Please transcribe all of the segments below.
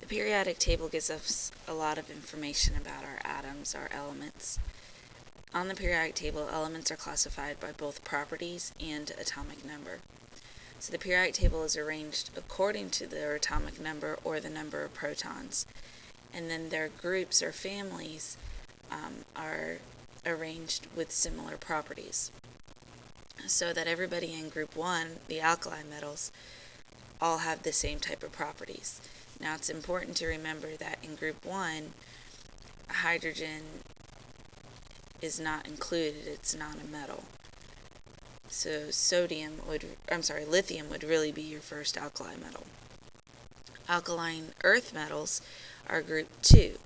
The periodic table gives us a lot of information about our atoms, our elements. On the periodic table, elements are classified by both properties and atomic number. So the periodic table is arranged according to their atomic number or the number of protons. And then their groups or families are arranged with similar properties. So that everybody in group 1, the alkali metals, all have the same type of properties. Now it's important to remember that in group 1, hydrogen is not included, it's not a metal. So lithium would really be your first alkali metal. Alkaline earth metals are group 2.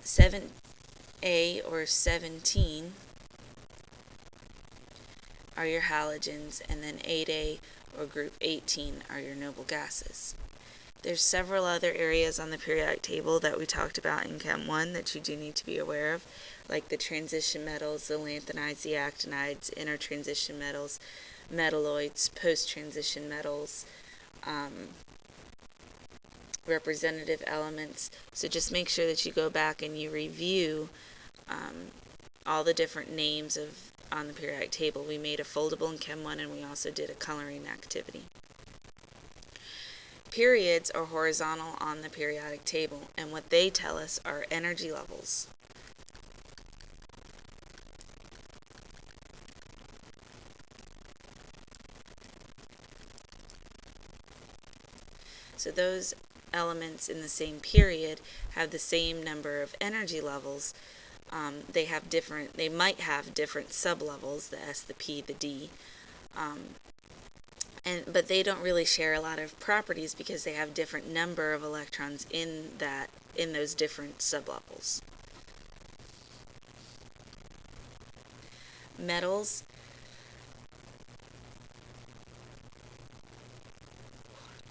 7A or 17 are your halogens, and then 8A or group 18 are your noble gases. There's several other areas on the periodic table that we talked about in Chem 1 that you do need to be aware of, like the transition metals, the lanthanides, the actinides, intertransition metals, metalloids, post-transition metals, representative elements. So just make sure that you go back and you review all the different names on the periodic table. We made a foldable in Chem 1, and we also did a coloring activity. Periods are horizontal on the periodic table, and what they tell us are energy levels. So those elements in the same period have the same number of energy levels. They might have different sublevels, the S, the P, the D, but they don't really share a lot of properties because they have different number of electrons in those different sublevels. Metals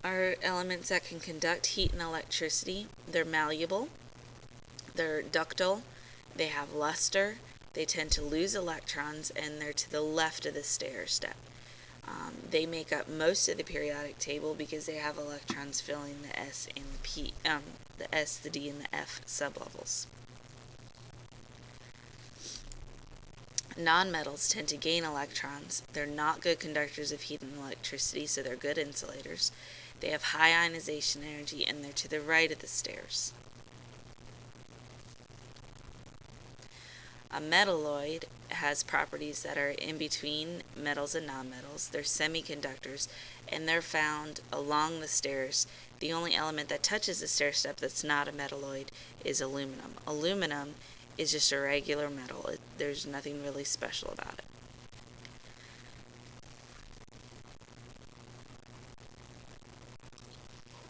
are elements that can conduct heat and electricity. They're malleable, they're ductile, they have luster, they tend to lose electrons, and they're to the left of the stair step. They make up most of the periodic table because they have electrons filling the S and the P, the S, the D, and the F sublevels. Nonmetals tend to gain electrons. They're not good conductors of heat and electricity, so they're good insulators. They have high ionization energy, and they're to the right of the stairs. A metalloid has properties that are in between metals and nonmetals. They're semiconductors, and they're found along the stairs. The only element that touches the stair step that's not a metalloid is aluminum. Aluminum is just a regular metal. There's nothing really special about it.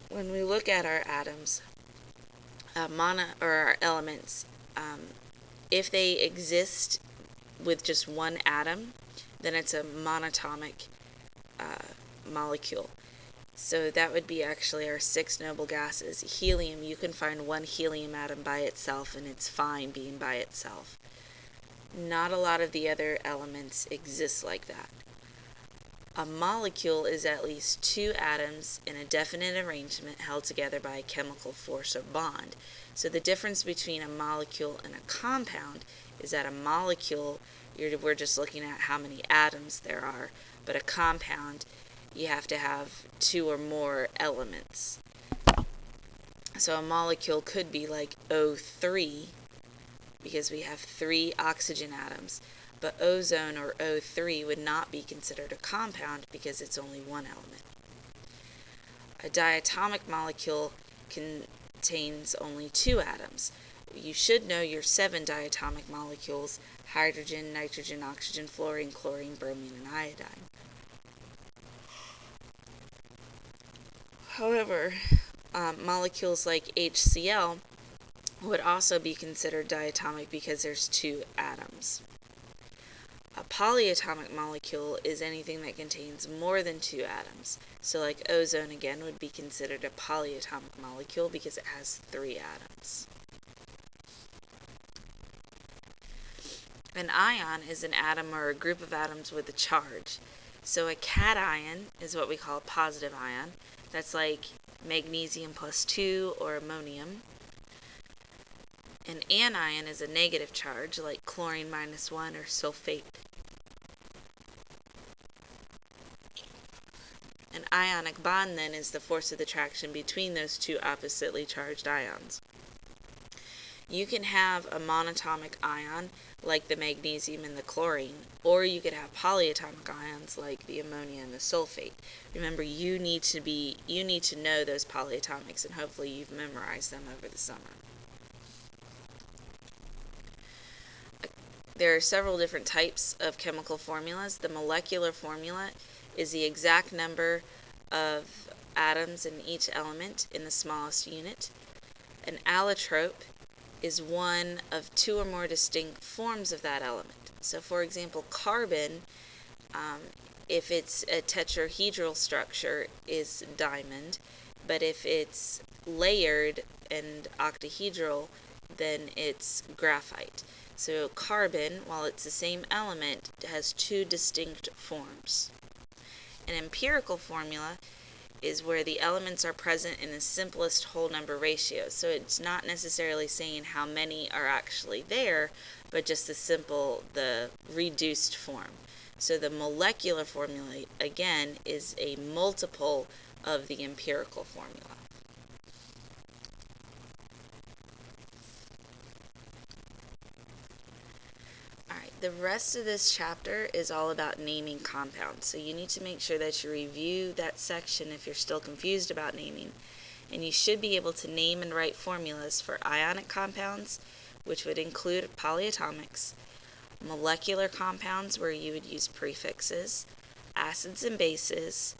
When we look at our atoms, our elements, if they exist with just one atom, then it's a monatomic molecule. So that would be actually our 6 noble gases. Helium, you can find one helium atom by itself, and it's fine being by itself. Not a lot of the other elements exist like that. A molecule is at least 2 atoms in a definite arrangement held together by a chemical force or bond. So the difference between a molecule and a compound is that a molecule, we're just looking at how many atoms there are, but a compound, you have to have 2 or more elements. So a molecule could be like O3, because we have 3 oxygen atoms. But ozone, or O3, would not be considered a compound because it's only one element. A diatomic molecule contains only 2 atoms. You should know your 7 diatomic molecules: hydrogen, nitrogen, oxygen, fluorine, chlorine, bromine, and iodine. However, molecules like HCl would also be considered diatomic because there's 2 atoms. A polyatomic molecule is anything that contains more than 2 atoms. So like ozone, again, would be considered a polyatomic molecule because it has 3 atoms. An ion is an atom or a group of atoms with a charge. So a cation is what we call a positive ion. That's like magnesium plus 2 or ammonium. An anion is a negative charge, like chlorine minus 1 or sulfate. An ionic bond, then, is the force of attraction between those two oppositely charged ions. You can have a monatomic ion, like the magnesium and the chlorine, or you could have polyatomic ions, like the ammonia and the sulfate. Remember, you need to know those polyatomics, and hopefully you've memorized them over the summer. There are several different types of chemical formulas. The molecular formula is the exact number of atoms in each element in the smallest unit. An allotrope is one of 2 or more distinct forms of that element. So, for example, carbon, if it's a tetrahedral structure, is diamond, but if it's layered and octahedral, then it's graphite. So carbon, while it's the same element, has 2 distinct forms. An empirical formula is where the elements are present in the simplest whole number ratio. So it's not necessarily saying how many are actually there, but just the reduced form. So the molecular formula, again, is a multiple of the empirical formula. The rest of this chapter is all about naming compounds. So you need to make sure that you review that section if you're still confused about naming. And you should be able to name and write formulas for ionic compounds, which would include polyatomics, molecular compounds where you would use prefixes, acids and bases,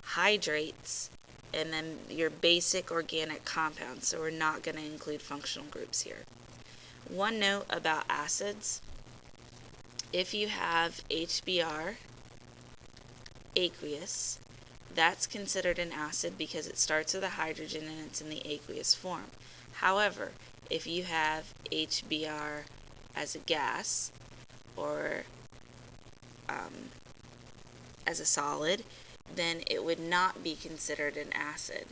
hydrates, and then your basic organic compounds. So we're not going to include functional groups here. One note about acids. If you have HBr, aqueous, that's considered an acid because it starts with a hydrogen and it's in the aqueous form. However, if you have HBr as a gas or as a solid, then it would not be considered an acid.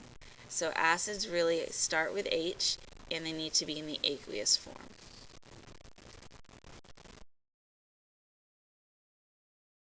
So acids really start with H and they need to be in the aqueous form.